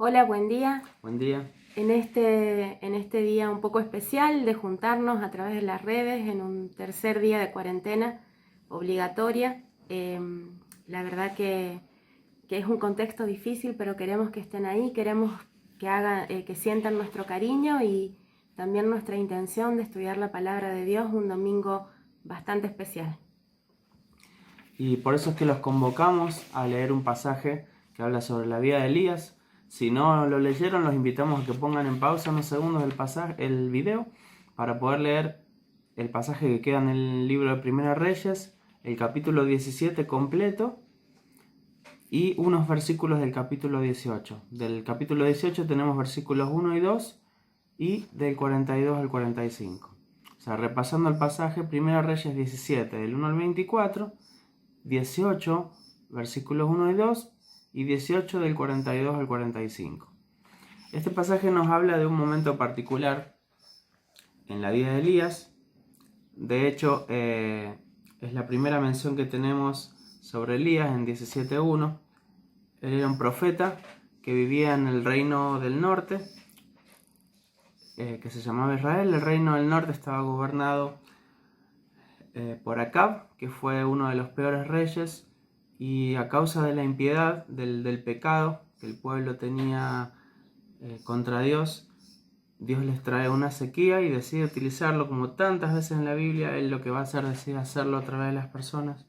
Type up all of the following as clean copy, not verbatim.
Hola, buen día. Buen día. En este día un poco especial de juntarnos a través de las redes en un tercer día de cuarentena obligatoria. La verdad que es un contexto difícil, pero queremos que estén ahí, queremos que sientan nuestro cariño y también nuestra intención de estudiar la palabra de Dios un domingo bastante especial. Y por eso es que los convocamos a leer un pasaje que habla sobre la vida de Elías. Si no lo leyeron, los invitamos a que pongan en pausa unos segundos el video para poder leer el pasaje que queda en el libro de Primera Reyes, el capítulo 17 completo y unos versículos del capítulo 18. Del capítulo 18 tenemos versículos 1 y 2 y del 42 al 45. O sea, repasando el pasaje, Primera Reyes 17, del 1 al 24, 18, versículos 1 y 2, y 18 del 42 al 45. Este pasaje nos habla de un momento particular en la vida de Elías. De hecho, es la primera mención que tenemos sobre Elías en 17.1. Él era un profeta que vivía en el reino del norte, que se llamaba Israel. El reino del norte estaba gobernado por Acab, que fue uno de los peores reyes, y a causa de la impiedad, del pecado que el pueblo tenía contra Dios, Dios les trae una sequía y decide utilizarlo, como tantas veces en la Biblia. Él lo que va a hacer, decide hacerlo a través de las personas.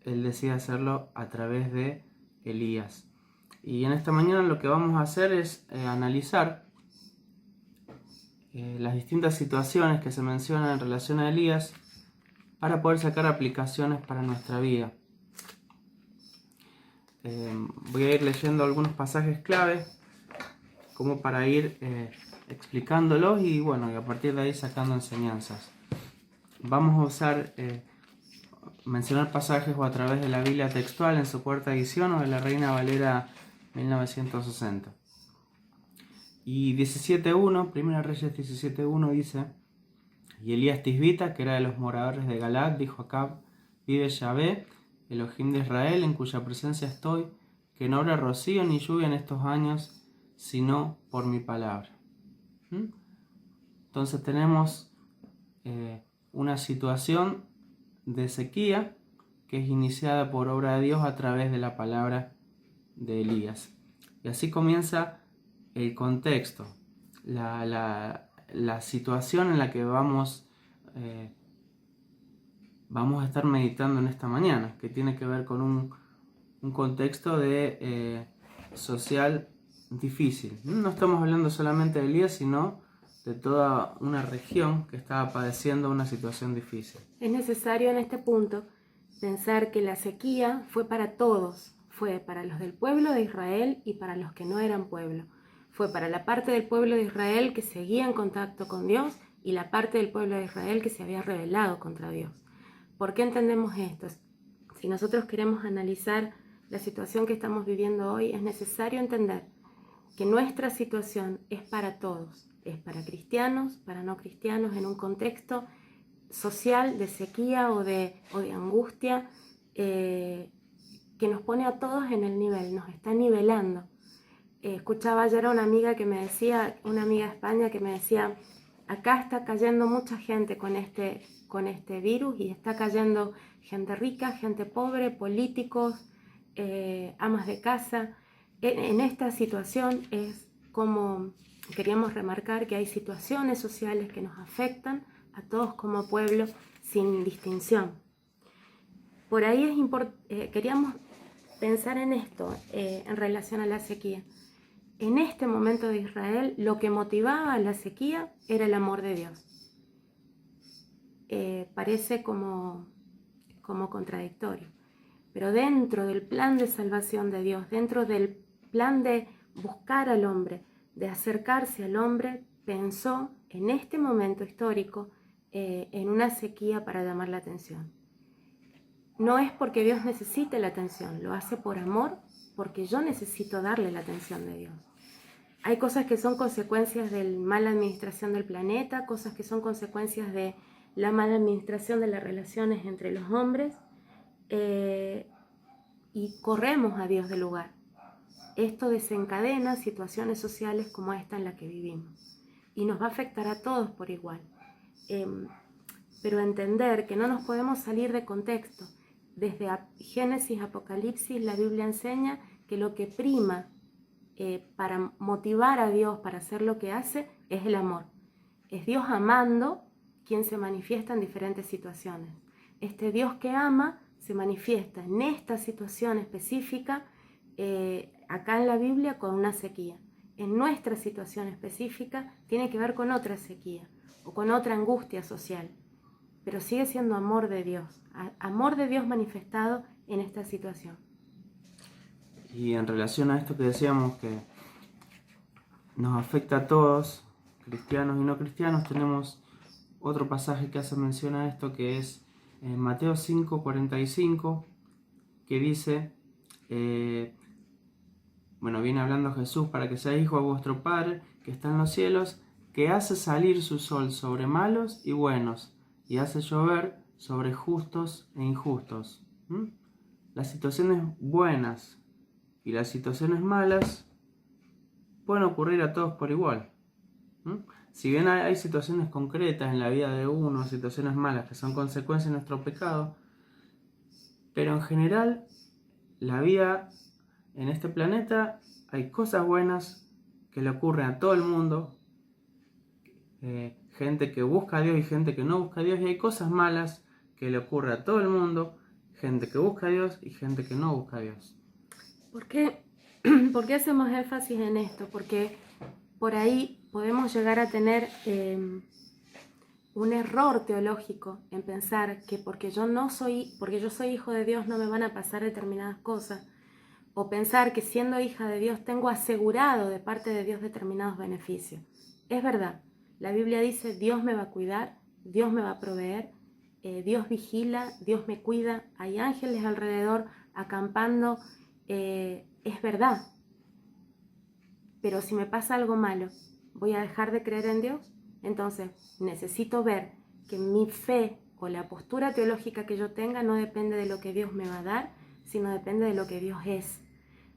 Él decide hacerlo a través de Elías. Y en esta mañana lo que vamos a hacer es analizar las distintas situaciones que se mencionan en relación a Elías para poder sacar aplicaciones para nuestra vida. Voy a ir leyendo algunos pasajes clave como para ir explicándolos y bueno, y a partir de ahí sacando enseñanzas. Vamos a usar mencionar pasajes o a través de la Biblia textual en su cuarta edición o de la Reina Valera 1960. Y 17.1, Primera Reyes 17.1 dice: y Elías Tisbita, que era de los moradores de Galaad, dijo a Acab: vive Yahvé, Elohim de Israel, en cuya presencia estoy, que no habrá rocío ni lluvia en estos años, sino por mi palabra. Entonces tenemos una situación de sequía que es iniciada por obra de Dios a través de la palabra de Elías. Y así comienza el contexto, la situación en la que vamos a estar meditando en esta mañana, que tiene que ver con un contexto de social difícil. No estamos hablando solamente de Elías, sino de toda una región que estaba padeciendo una situación difícil. Es necesario en este punto pensar que la sequía fue para todos, fue para los del pueblo de Israel y para los que no eran pueblo. Fue para la parte del pueblo de Israel que seguía en contacto con Dios y la parte del pueblo de Israel que se había rebelado contra Dios. ¿Por qué entendemos esto? Si nosotros queremos analizar la situación que estamos viviendo hoy, es necesario entender que nuestra situación es para todos, es para cristianos, para no cristianos, en un contexto social de sequía o de angustia que nos pone a todos en el nivel, nos está nivelando. Escuchaba ayer a una amiga que me decía, una amiga de España que me decía: acá está cayendo mucha gente con este virus, y está cayendo gente rica, gente pobre, políticos, amas de casa. En esta situación es como queríamos remarcar que hay situaciones sociales que nos afectan a todos como pueblo sin distinción. Por ahí queríamos pensar en esto en relación a la sequía. En este momento de Israel, lo que motivaba a la sequía era el amor de Dios. Parece como contradictorio, pero dentro del plan de salvación de Dios, dentro del plan de buscar al hombre, de acercarse al hombre, pensó en este momento histórico en una sequía para llamar la atención. No es porque Dios necesite la atención, lo hace por amor, porque yo necesito darle la atención de Dios. Hay cosas que son consecuencias de la mala administración del planeta, cosas que son consecuencias de la mala administración de las relaciones entre los hombres, y corremos a Dios del lugar. esto desencadena situaciones sociales como esta en la que vivimos y nos va a afectar a todos por igual. Pero entender que no nos podemos salir de contexto. Desde Génesis, Apocalipsis, la Biblia enseña que lo que prima para motivar a Dios para hacer lo que hace es el amor. Es Dios amando quien se manifiesta en diferentes situaciones. Este Dios que ama se manifiesta en esta situación específica, acá en la Biblia, con una sequía. En nuestra situación específica tiene que ver con otra sequía o con otra angustia social, pero sigue siendo amor de Dios manifestado en esta situación. Y en relación a esto que decíamos que nos afecta a todos, cristianos y no cristianos, tenemos otro pasaje que hace mención a esto, que es en Mateo 5:45, que dice, viene hablando Jesús, para que sea hijo de vuestro Padre que está en los cielos, que hace salir su sol sobre malos y buenos, y hace llover sobre justos e injustos. Las situaciones buenas y las situaciones malas pueden ocurrir a todos por igual. Si bien hay situaciones concretas en la vida de uno, situaciones malas que son consecuencia de nuestro pecado, pero en general la vida en este planeta hay cosas buenas que le ocurren a todo el mundo, gente que busca a Dios y gente que no busca a Dios, y hay cosas malas que le ocurren a todo el mundo, gente que busca a Dios y gente que no busca a Dios. ¿Por qué hacemos énfasis en esto? Porque por ahí podemos llegar a tener un error teológico en pensar que porque yo soy hijo de Dios no me van a pasar determinadas cosas, o pensar que siendo hija de Dios tengo asegurado de parte de Dios determinados beneficios. Es verdad, la Biblia dice Dios me va a cuidar, Dios me va a proveer, Dios vigila, Dios me cuida, hay ángeles alrededor acampando, es verdad. Pero si me pasa algo malo, ¿voy a dejar de creer en Dios? Entonces necesito ver que mi fe o la postura teológica que yo tenga no depende de lo que Dios me va a dar, sino depende de lo que Dios es.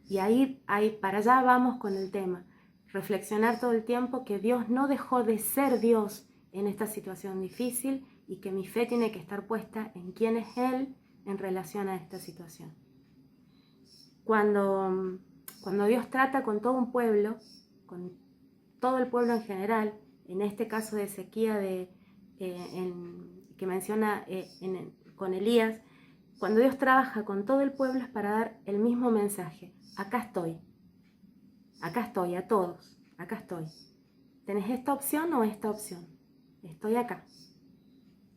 Y ahí para allá vamos con el tema. Reflexionar todo el tiempo que Dios no dejó de ser Dios en esta situación difícil y que mi fe tiene que estar puesta en quién es Él en relación a esta situación. Cuando Dios trata con todo un pueblo, con todo el pueblo en general, en este caso de sequía que menciona con Elías, cuando Dios trabaja con todo el pueblo es para dar el mismo mensaje. Acá estoy a todos, acá estoy. ¿Tenés esta opción o esta opción? Estoy acá.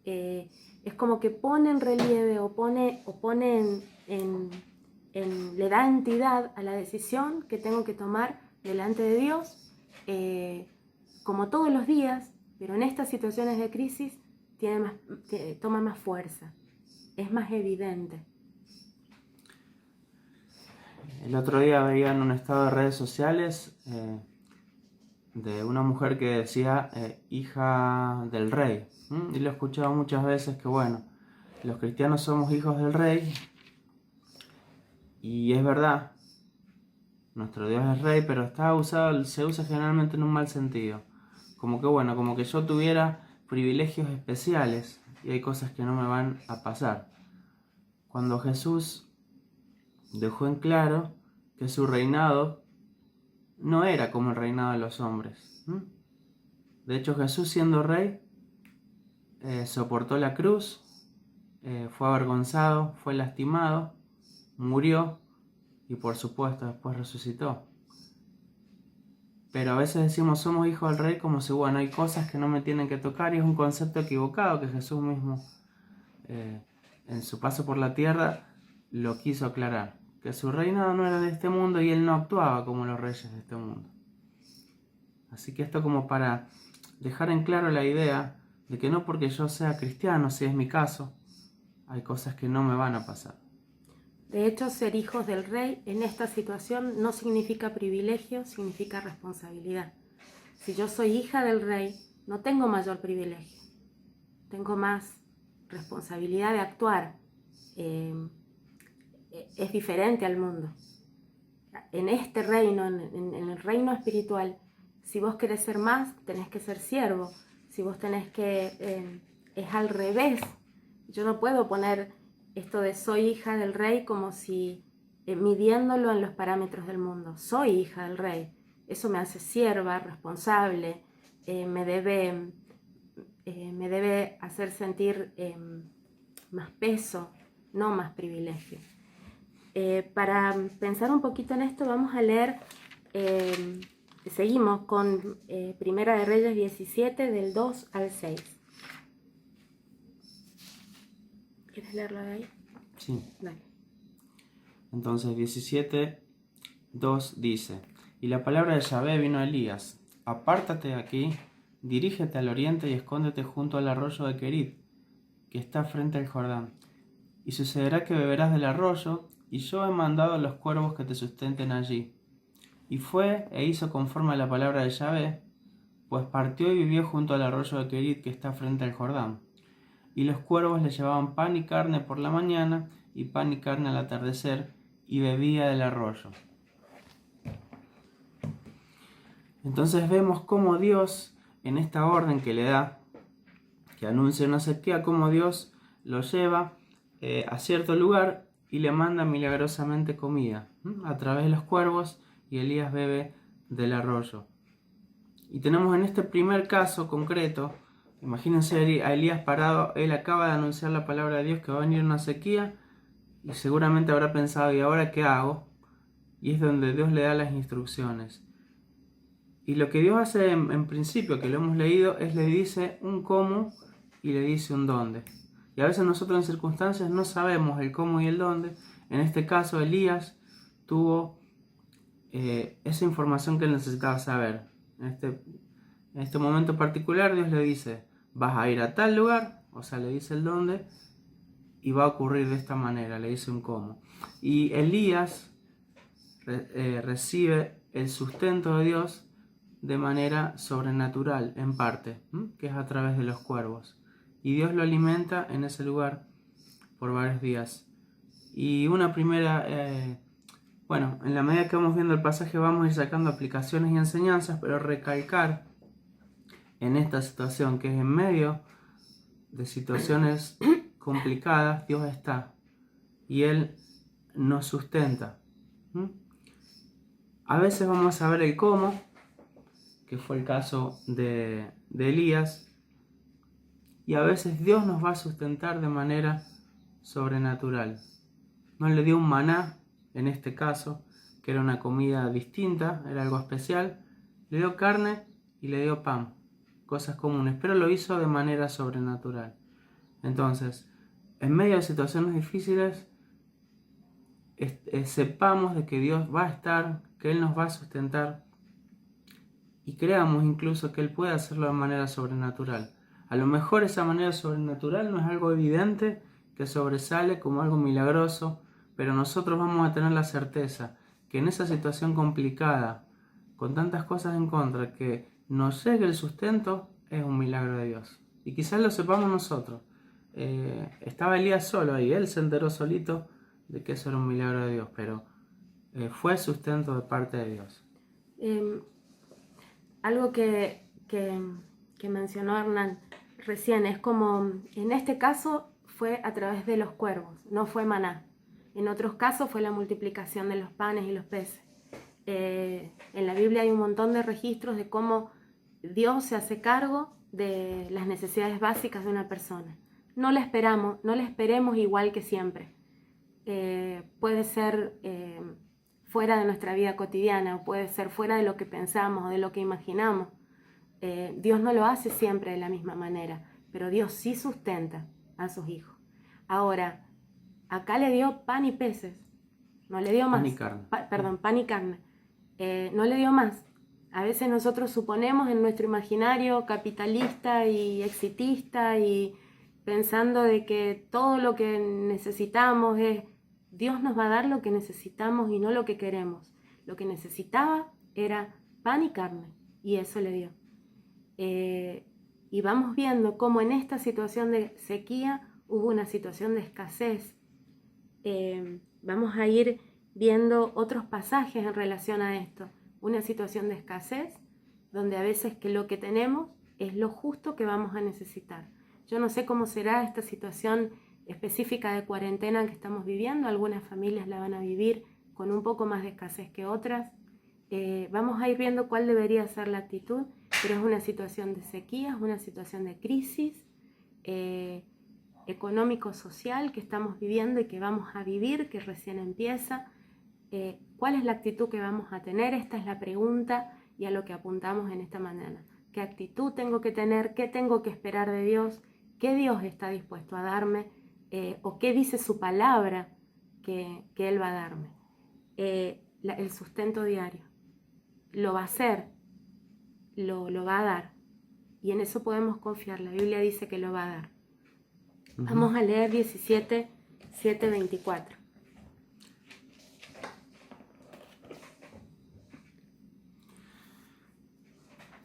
Es como que pone en relieve o pone le da entidad a la decisión que tengo que tomar delante de Dios, como todos los días, pero en estas situaciones de crisis toma más fuerza, es más evidente. El otro día veía en un estado de redes sociales de una mujer que decía hija del rey. Y lo he escuchado muchas veces que los cristianos somos hijos del rey. Y es verdad, nuestro Dios es rey, pero se usa generalmente en un mal sentido. Como que yo tuviera privilegios especiales y hay cosas que no me van a pasar. Cuando Jesús dejó en claro que su reinado no era como el reinado de los hombres. De hecho, Jesús, siendo rey, soportó la cruz, fue avergonzado, fue lastimado, murió y por supuesto después resucitó. Pero a veces decimos somos hijos del rey como si hay cosas que no me tienen que tocar, y es un concepto equivocado que Jesús mismo en su paso por la tierra lo quiso aclarar, que su reinado no era de este mundo y él no actuaba como los reyes de este mundo. Así que esto como para dejar en claro la idea de que no porque yo sea cristiano, si es mi caso, hay cosas que no me van a pasar. De hecho, ser hijos del rey en esta situación no significa privilegio, significa responsabilidad. Si yo soy hija del rey, no tengo mayor privilegio, tengo más responsabilidad de actuar. Es diferente al mundo. en este reino, en el reino espiritual, si vos querés ser más, tenés que ser siervo. Si vos tenés que... es al revés. Yo no puedo poner esto de soy hija del rey como si midiéndolo en los parámetros del mundo. Soy hija del rey. Eso me hace sierva, responsable, me debe hacer sentir más peso, no más privilegio. Para pensar un poquito en esto, vamos a leer, seguimos con Primera de Reyes 17, del 2 al 6. ¿Quieres leerlo de ahí? Sí. Dale. Entonces 17:2 dice: Y la palabra de Yahvé vino a Elías: Apártate de aquí, dirígete al oriente y escóndete junto al arroyo de Querit, que está frente al Jordán. Y sucederá que beberás del arroyo, y yo he mandado a los cuervos que te sustenten allí. Y fue e hizo conforme a la palabra de Yahvé, pues partió y vivió junto al arroyo de Querit, que está frente al Jordán. Y los cuervos le llevaban pan y carne por la mañana, y pan y carne al atardecer, y bebía del arroyo. Entonces vemos cómo Dios, en esta orden que le da, que anuncia una sequía, cómo Dios lo lleva a cierto lugar y le manda milagrosamente comida a través de los cuervos, y Elías bebe del arroyo. Y tenemos en este primer caso concreto, imagínense a Elías parado, él acaba de anunciar la palabra de Dios que va a venir una sequía, y seguramente habrá pensado, ¿y ahora qué hago? Y es donde Dios le da las instrucciones. Y lo que Dios hace en principio, que lo hemos leído, es le dice un cómo y le dice un dónde. Y a veces nosotros en circunstancias no sabemos el cómo y el dónde. En este caso Elías tuvo esa información que él necesitaba saber. En este momento particular Dios le dice: vas a ir a tal lugar, o sea, le dice el dónde, y va a ocurrir de esta manera, le dice un cómo. Y Elías recibe el sustento de Dios de manera sobrenatural, en parte, que es a través de los cuervos. Y Dios lo alimenta en ese lugar por varios días. Y una primera, bueno, en la medida que vamos viendo el pasaje vamos a ir sacando aplicaciones y enseñanzas, pero recalcar en esta situación, que es en medio de situaciones complicadas, Dios está y Él nos sustenta. A veces vamos a ver el cómo, que fue el caso de Elías, y a veces Dios nos va a sustentar de manera sobrenatural. No le dio un maná, en este caso, que era una comida distinta, era algo especial, le dio carne y le dio pan, cosas comunes, pero lo hizo de manera sobrenatural. Entonces, en medio de situaciones difíciles, sepamos de que Dios va a estar, que Él nos va a sustentar, y creamos incluso que Él puede hacerlo de manera sobrenatural. A lo mejor esa manera sobrenatural no es algo evidente que sobresale como algo milagroso, pero nosotros vamos a tener la certeza que en esa situación complicada, con tantas cosas en contra, que nos llegue el sustento, es un milagro de Dios. Y quizás lo sepamos nosotros. Estaba Elías solo ahí, él se enteró solito de que eso era un milagro de Dios, pero fue sustento de parte de Dios. Algo que mencionó Hernán recién es como, en este caso fue a través de los cuervos, no fue maná. En otros casos fue la multiplicación de los panes y los peces. En la Biblia hay un montón de registros de cómo Dios se hace cargo de las necesidades básicas de una persona. No la esperemos igual que siempre. Puede ser fuera de nuestra vida cotidiana, o puede ser fuera de lo que pensamos o de lo que imaginamos. Dios no lo hace siempre de la misma manera, pero Dios sí sustenta a sus hijos. Ahora, acá le dio pan y peces, no le dio más. Pan y carne. Pan y carne. No le dio más. A veces nosotros suponemos en nuestro imaginario capitalista y exitista, y pensando de que todo lo que necesitamos es, Dios nos va a dar lo que necesitamos y no lo que queremos. Lo que necesitaba era pan y carne, y eso le dio. Y vamos viendo cómo en esta situación de sequía hubo una situación de escasez. Vamos a ir viendo otros pasajes en relación a esto. Una situación de escasez, donde a veces que lo que tenemos es lo justo que vamos a necesitar. Yo no sé cómo será esta situación específica de cuarentena que estamos viviendo. Algunas familias la van a vivir con un poco más de escasez que otras. Vamos a ir viendo cuál debería ser la actitud, pero es una situación de sequía, es una situación de crisis económico-social que estamos viviendo y que vamos a vivir, que recién empieza. ¿Cuál es la actitud que vamos a tener? Esta es la pregunta y a lo que apuntamos en esta mañana. ¿Qué actitud tengo que tener? ¿Qué tengo que esperar de Dios? ¿Qué Dios está dispuesto a darme? ¿O qué dice su palabra que Él va a darme? El sustento diario. Lo va a hacer, lo va a dar. Y en eso podemos confiar. La Biblia dice que lo va a dar. Vamos a leer 17, 7, 24.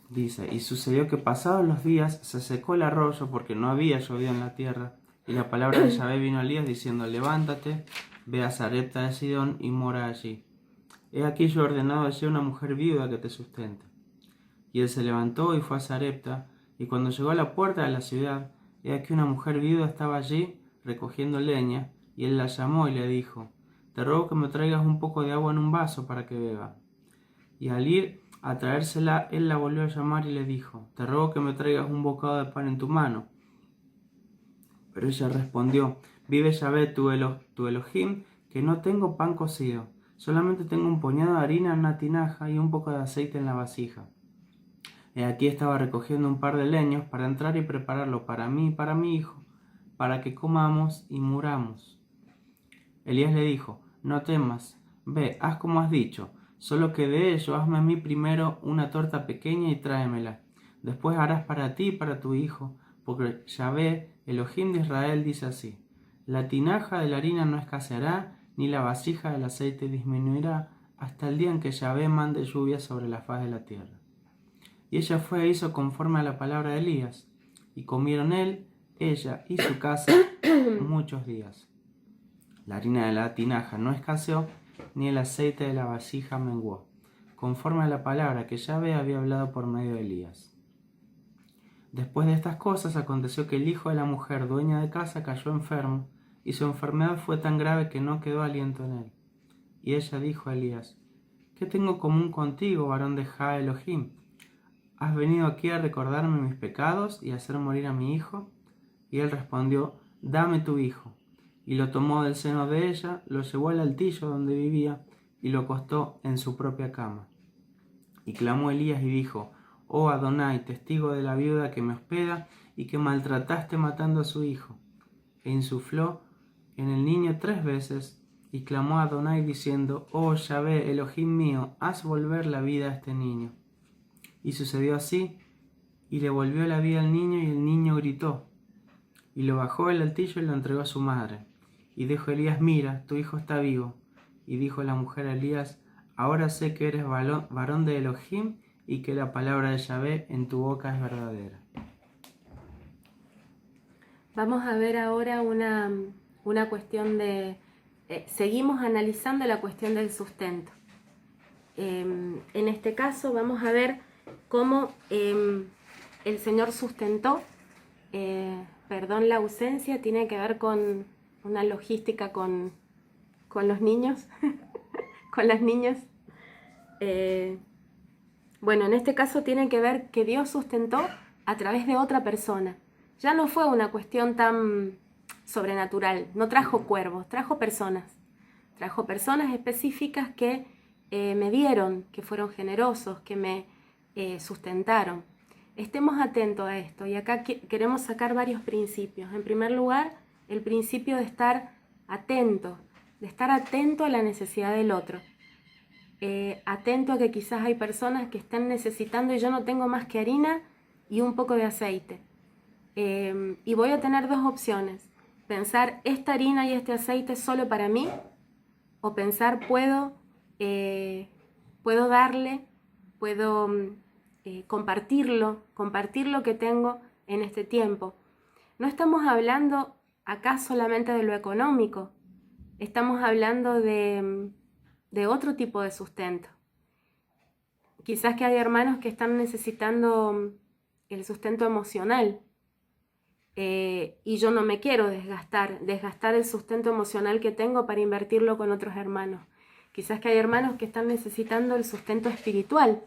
Dice, y sucedió que pasados los días se secó el arroyo porque no había llovido en la tierra. Y la palabra de Yahvé vino a Elías diciendo, levántate, ve a Sarepta de Sidón y mora allí. He aquí yo he ordenado allí una mujer viuda que te sustente. Y él se levantó y fue a Sarepta, y cuando llegó a la puerta de la ciudad, he aquí una mujer viuda estaba allí recogiendo leña, y él la llamó y le dijo, te ruego que me traigas un poco de agua en un vaso para que beba. Y al ir a traérsela, él la volvió a llamar y le dijo, te ruego que me traigas un bocado de pan en tu mano. Pero ella respondió, vive Yahvé tu Elohim, que no tengo pan cocido, solamente tengo un puñado de harina en una tinaja y un poco de aceite en la vasija. He aquí estaba recogiendo un par de leños para entrar y prepararlo para mí y para mi hijo, para que comamos y muramos. Elías le dijo, no temas, ve, haz como has dicho, solo que de ello hazme a mí primero una torta pequeña y tráemela. Después harás para ti y para tu hijo, porque Yahvé, Elohim de Israel, dice así, la tinaja de la harina no escaseará, ni la vasija del aceite disminuirá, hasta el día en que Yahvé mande lluvia sobre la faz de la tierra. Y ella fue e hizo conforme a la palabra de Elías, y comieron él, ella y su casa muchos días. La harina de la tinaja no escaseó, ni el aceite de la vasija menguó, conforme a la palabra que Yahvé había hablado por medio de Elías. Después de estas cosas aconteció que el hijo de la mujer dueña de casa cayó enfermo, y su enfermedad fue tan grave que no quedó aliento en él. Y ella dijo a Elías, ¿qué tengo común contigo, varón de Ja Elohim? ¿Has venido aquí a recordarme mis pecados y a hacer morir a mi hijo? Y él respondió, dame tu hijo. Y lo tomó del seno de ella, lo llevó al altillo donde vivía, y lo acostó en su propia cama. Y clamó Elías y dijo, oh Adonai, testigo de la viuda que me hospeda y que maltrataste matando a su hijo. E insufló en el niño 3 veces, y clamó a Adonai diciendo, oh Yahvé, Elohim mío, haz volver la vida a este niño. Y sucedió así, y le volvió la vida al niño, y el niño gritó. Y lo bajó del altillo y lo entregó a su madre. Y dijo Elías, mira, tu hijo está vivo. Y dijo la mujer a Elías, ahora sé que eres varón de Elohim, y que la palabra de Yahvé en tu boca es verdadera. Vamos a ver ahora una cuestión de... seguimos analizando la cuestión del sustento. En este caso vamos a ver cómo el Señor sustentó. Perdón la ausencia, tiene que ver con una logística con los niños, con las niñas. Bueno, en este caso tiene que ver que Dios sustentó a través de otra persona. Ya no fue una cuestión tan sobrenatural, no trajo cuervos, trajo personas específicas que me dieron, que fueron generosos, que me sustentaron. Estemos atentos a esto, y acá queremos sacar varios principios. En primer lugar, el principio de estar atento a la necesidad del otro. Atento a que quizás hay personas que están necesitando y yo no tengo más que harina y un poco de aceite. Y voy a tener dos opciones. Pensar, esta harina y este aceite es solo para mí, o pensar, puedo darle, puedo compartir lo que tengo en este tiempo. No estamos hablando acá solamente de lo económico, estamos hablando de de otro tipo de sustento. Quizás que hay hermanos que están necesitando el sustento emocional, y yo no me quiero desgastar el sustento emocional que tengo para invertirlo con otros hermanos. Quizás que hay hermanos que están necesitando el sustento espiritual.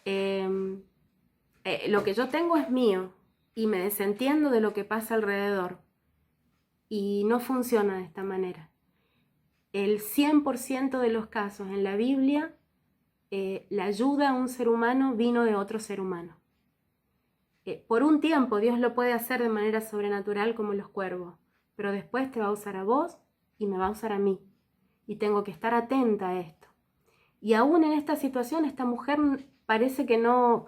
Lo que yo tengo es mío y me desentiendo de lo que pasa alrededor, y no funciona de esta manera. El 100% de los casos en la Biblia, la ayuda a un ser humano vino de otro ser humano. Por un tiempo Dios lo puede hacer de manera sobrenatural como los cuervos, pero después te va a usar a vos y me va a usar a mí, y tengo que estar atenta a esto. Y aún en esta situación, esta mujer parece que no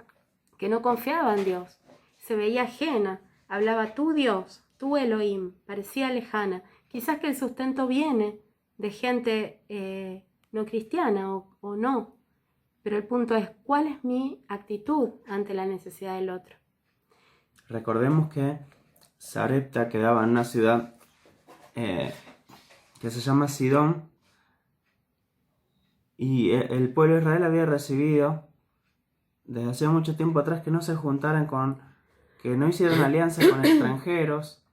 confiaba en Dios, se veía ajena, hablaba tú Dios, tú Elohim, parecía lejana. Quizás que el sustento viene de gente no cristiana o no, pero el punto es, ¿cuál es mi actitud ante la necesidad del otro? Recordemos que Sarepta quedaba en una ciudad que se llama Sidón, y el pueblo de Israel había recibido desde hace mucho tiempo atrás que no se juntaran que no hicieran alianzas con extranjeros,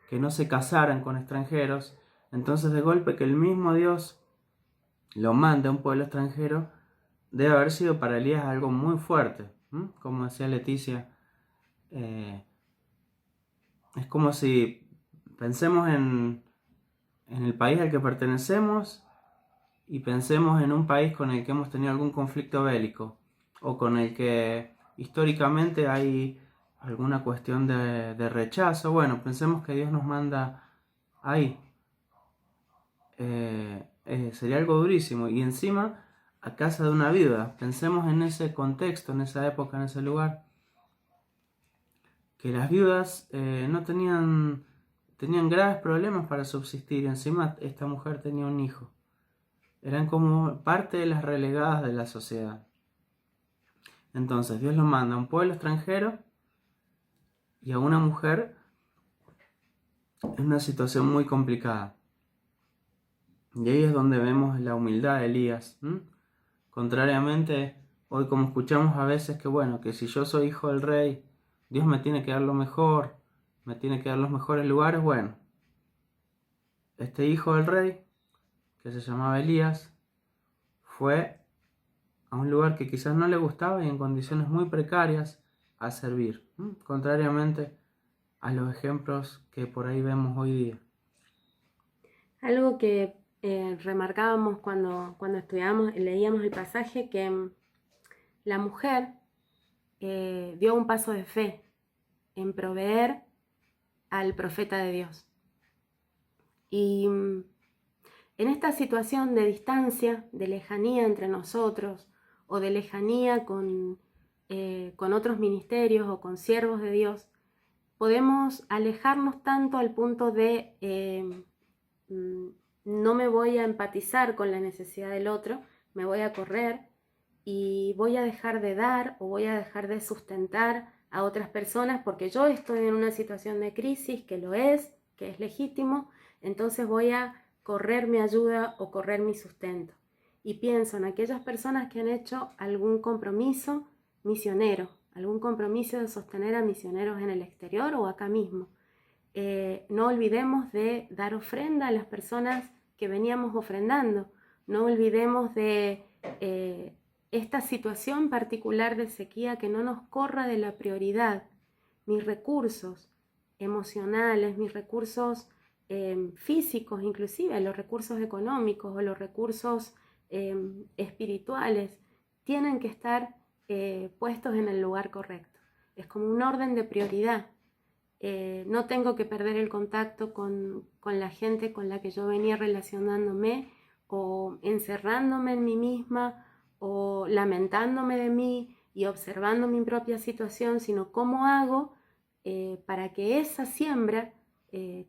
que no se casaran con extranjeros. Entonces, de golpe, que el mismo Dios lo mande a un pueblo extranjero, debe haber sido para Elías algo muy fuerte. Como decía Leticia, es como si pensemos en el país al que pertenecemos y pensemos en un país con el que hemos tenido algún conflicto bélico, o con el que históricamente hay alguna cuestión de rechazo. Bueno, pensemos que Dios nos manda ahí. Sería algo durísimo. Y encima a casa de una viuda. Pensemos en ese contexto, en esa época, en ese lugar, que las viudas no tenían graves problemas para subsistir. Encima esta mujer tenía un hijo. Eran como parte de las relegadas de la sociedad. Entonces Dios lo manda a un pueblo extranjero y a una mujer en una situación muy complicada. Y ahí es donde vemos la humildad de Elías. Contrariamente, hoy como escuchamos a veces que bueno, que si yo soy hijo del rey, Dios me tiene que dar lo mejor, me tiene que dar los mejores lugares. Bueno, este hijo del rey, que se llamaba Elías, fue a un lugar que quizás no le gustaba y en condiciones muy precarias a servir, contrariamente a los ejemplos que por ahí vemos hoy día. Algo que remarcábamos cuando estudiábamos, leíamos el pasaje, que la mujer dio un paso de fe en proveer al profeta de Dios. Y en esta situación de distancia, de lejanía entre nosotros, o de lejanía con otros ministerios o con siervos de Dios, podemos alejarnos tanto al punto de no me voy a empatizar con la necesidad del otro, me voy a correr y voy a dejar de dar o voy a dejar de sustentar a otras personas porque yo estoy en una situación de crisis, que es legítimo, entonces voy a correr mi ayuda o correr mi sustento. Y pienso en aquellas personas que han hecho algún compromiso misionero, algún compromiso de sostener a misioneros en el exterior o acá mismo. No olvidemos de dar ofrenda a las personas que veníamos ofrendando. No olvidemos de esta situación particular de sequía, que no nos corra de la prioridad. Mis recursos emocionales, mis recursos físicos, inclusive los recursos económicos o los recursos espirituales, tienen que estar puestos en el lugar correcto. Es como un orden de prioridad. No tengo que perder el contacto con la gente con la que yo venía relacionándome, o encerrándome en mí misma, o lamentándome de mí y observando mi propia situación, sino cómo hago para que esa siembra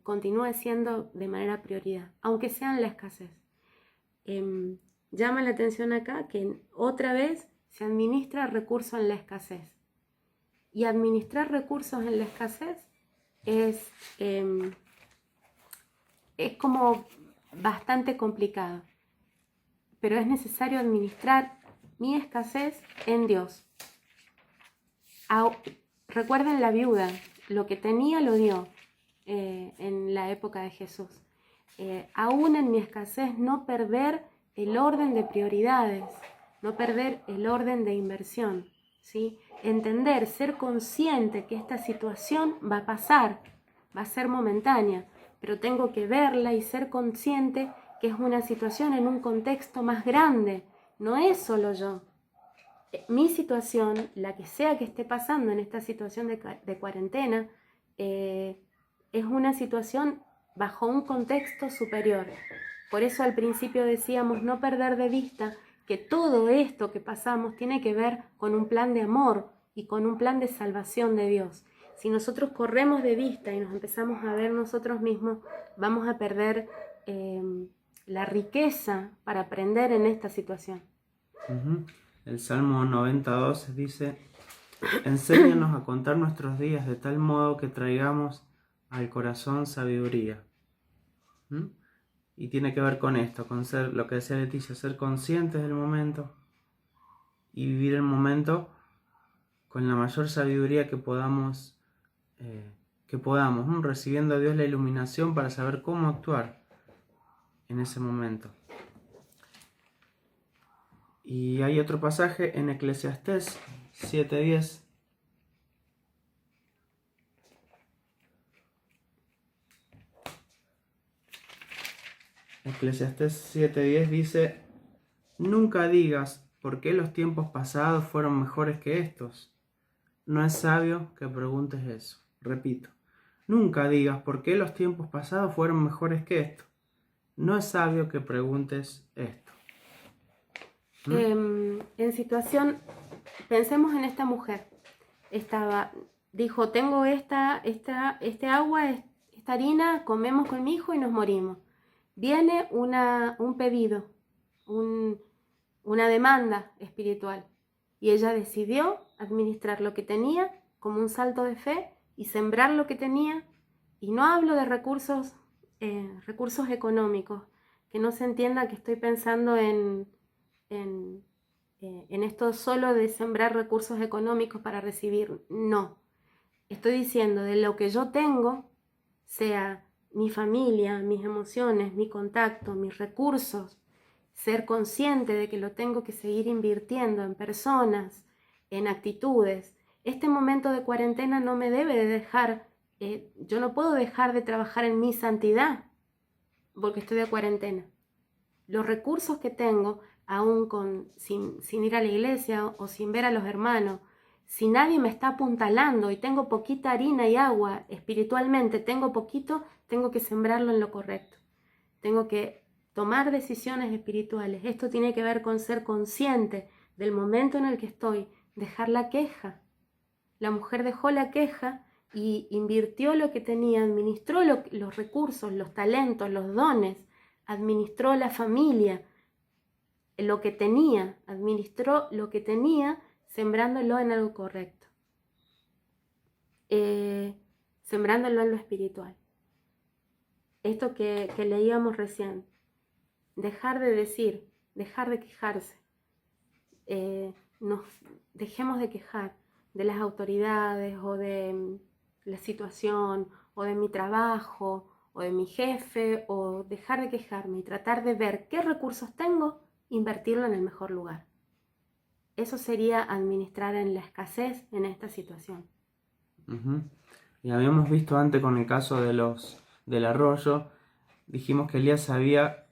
continúe siendo de manera prioridad, aunque sea en la escasez. Llama la atención acá que otra vez se administra recursos en la escasez. Y administrar recursos en la escasez es como bastante complicado, pero es necesario administrar mi escasez en Dios. Recuerden la viuda, lo que tenía lo dio en la época de Jesús. Aún en mi escasez, no perder el orden de prioridades, no perder el orden de inversión, ¿sí? Entender, ser consciente que esta situación va a pasar, va a ser momentánea, pero tengo que verla y ser consciente que es una situación en un contexto más grande, no es solo yo. Mi situación, la que sea que esté pasando en esta situación de cuarentena, es una situación bajo un contexto superior. Por eso al principio decíamos no perder de vista que todo esto que pasamos tiene que ver con un plan de amor y con un plan de salvación de Dios. Si nosotros corremos de vista y nos empezamos a ver nosotros mismos, vamos a perder la riqueza para aprender en esta situación. El Salmo 92 dice: enséñanos a contar nuestros días de tal modo que traigamos al corazón sabiduría. Y tiene que ver con esto, con ser, lo que decía Leticia, ser conscientes del momento y vivir el momento con la mayor sabiduría que podamos, recibiendo a Dios la iluminación para saber cómo actuar en ese momento. Y hay otro pasaje en Eclesiastés 7:10. Eclesiastés 7:10 dice: nunca digas por qué los tiempos pasados fueron mejores que estos. No es sabio que preguntes eso. Repito, nunca digas por qué los tiempos pasados fueron mejores que esto. No es sabio que preguntes esto. En situación, pensemos en esta mujer. Dijo, tengo este agua, esta harina, comemos con mi hijo y nos morimos. Viene un pedido, una demanda espiritual. Y ella decidió administrar lo que tenía como un salto de fe y sembrar lo que tenía. Y no hablo de recursos económicos, que no se entienda que estoy pensando en esto solo de sembrar recursos económicos para recibir. No, estoy diciendo de lo que yo tengo, sea mi familia, mis emociones, mi contacto, mis recursos, ser consciente de que lo tengo que seguir invirtiendo en personas, en actitudes. Este momento de cuarentena no me debe de dejar, yo no puedo dejar de trabajar en mi santidad porque estoy de cuarentena. Los recursos que tengo, aún sin ir a la iglesia o sin ver a los hermanos, si nadie me está apuntalando y tengo poquita harina y agua espiritualmente, tengo poquito, tengo que sembrarlo en lo correcto. Tengo que tomar decisiones espirituales. Esto tiene que ver con ser consciente del momento en el que estoy, dejar la queja. La mujer dejó la queja y invirtió lo que tenía, administró los recursos, los talentos, los dones, administró la familia, lo que tenía, administró lo que tenía, sembrándolo en algo correcto, sembrándolo en lo espiritual. Esto que leíamos recién, dejar de decir, dejar de quejarse, dejemos de quejar de las autoridades o de la situación o de mi trabajo o de mi jefe, o dejar de quejarme y tratar de ver qué recursos tengo, invertirlo en el mejor lugar. Eso sería administrar en la escasez en esta situación. Y habíamos visto antes con el caso del arroyo, dijimos que Elías sabía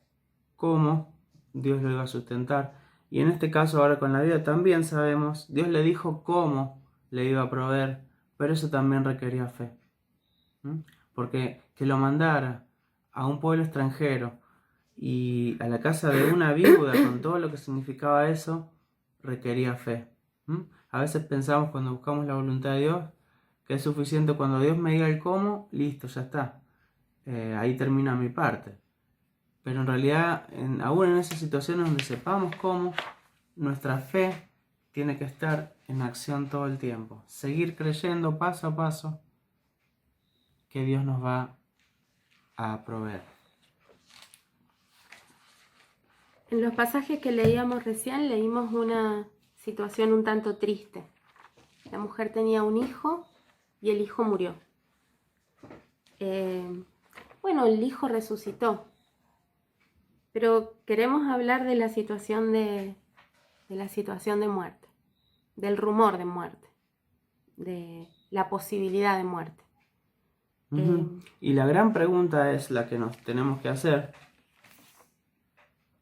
cómo Dios lo iba a sustentar. Y en este caso ahora con la vida también sabemos, Dios le dijo cómo le iba a proveer, pero eso también requería fe. Porque que lo mandara a un pueblo extranjero y a la casa de una viuda con todo lo que significaba eso, requería fe. A veces pensamos cuando buscamos la voluntad de Dios que es suficiente cuando Dios me diga el cómo, listo, ya está. Ahí termina mi parte. Pero en realidad, aún en esas situaciones donde sepamos cómo, nuestra fe tiene que estar en acción todo el tiempo. Seguir creyendo paso a paso que Dios nos va a proveer. En los pasajes que leíamos recién, leímos una situación un tanto triste. La mujer tenía un hijo y el hijo murió. Bueno, el hijo resucitó, pero queremos hablar de la situación de muerte, del rumor de muerte, de la posibilidad de muerte. Y la gran pregunta es la que nos tenemos que hacer.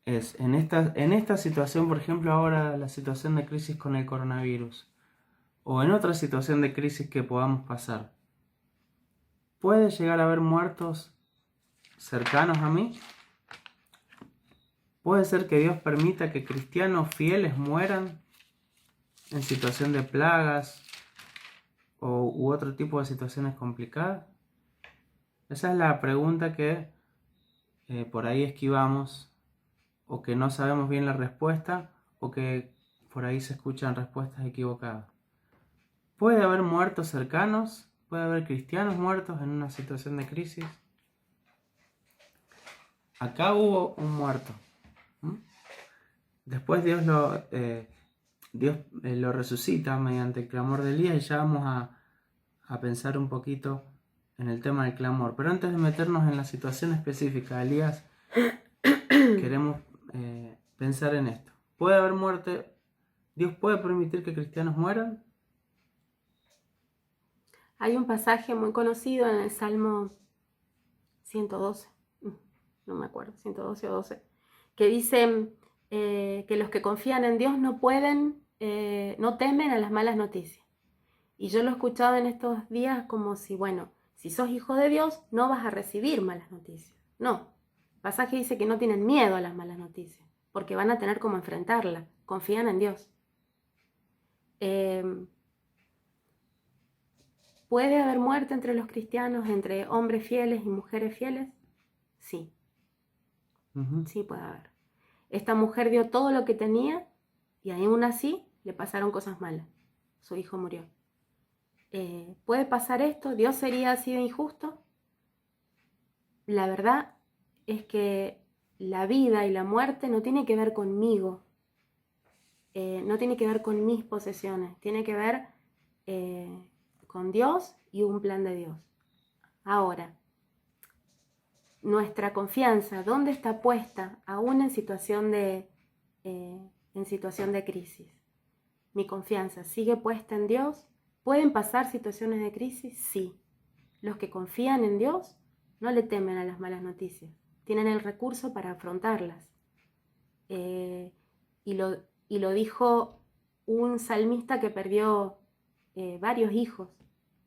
Es en esta situación, por ejemplo, ahora la situación de crisis con el coronavirus, o en otra situación de crisis que podamos pasar, ¿puede llegar a haber muertos cercanos a mí? ¿Puede ser que Dios permita que cristianos fieles mueran en situación de plagas u otro tipo de situaciones complicadas? Esa es la pregunta que por ahí esquivamos, o que no sabemos bien la respuesta, o que por ahí se escuchan respuestas equivocadas. ¿Puede haber muertos cercanos? ¿Puede haber cristianos muertos en una situación de crisis? Acá hubo un muerto. Después Dios lo resucita mediante el clamor de Elías, y ya vamos a pensar un poquito en el tema del clamor. Pero antes de meternos en la situación específica de Elías, queremos pensar en esto. ¿Puede haber muerte? ¿Dios puede permitir que cristianos mueran? Hay un pasaje muy conocido en el Salmo 112, no me acuerdo, 112 o 12, que dice que los que confían en Dios no temen a las malas noticias. Y yo lo he escuchado en estos días como si, bueno, si sos hijo de Dios, no vas a recibir malas noticias. No, el pasaje dice que no tienen miedo a las malas noticias, porque van a tener cómo enfrentarlas, confían en Dios. ¿Puede haber muerte entre los cristianos, entre hombres fieles y mujeres fieles? Sí. Sí puede haber. Esta mujer dio todo lo que tenía y aún así le pasaron cosas malas. Su hijo murió. ¿Puede pasar esto? ¿Dios sería así de injusto? La verdad es que la vida y la muerte no tiene que ver conmigo. No tiene que ver con mis posesiones. Tiene que ver con Dios y un plan de Dios. Ahora, nuestra confianza, ¿dónde está puesta aún en situación de crisis? Mi confianza sigue puesta en Dios. ¿Pueden pasar situaciones de crisis? Sí. Los que confían en Dios no le temen a las malas noticias. Tienen el recurso para afrontarlas. Y lo dijo un salmista que perdió varios hijos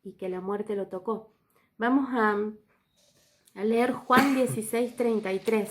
y que la muerte lo tocó. Vamos a leer Juan 16:33.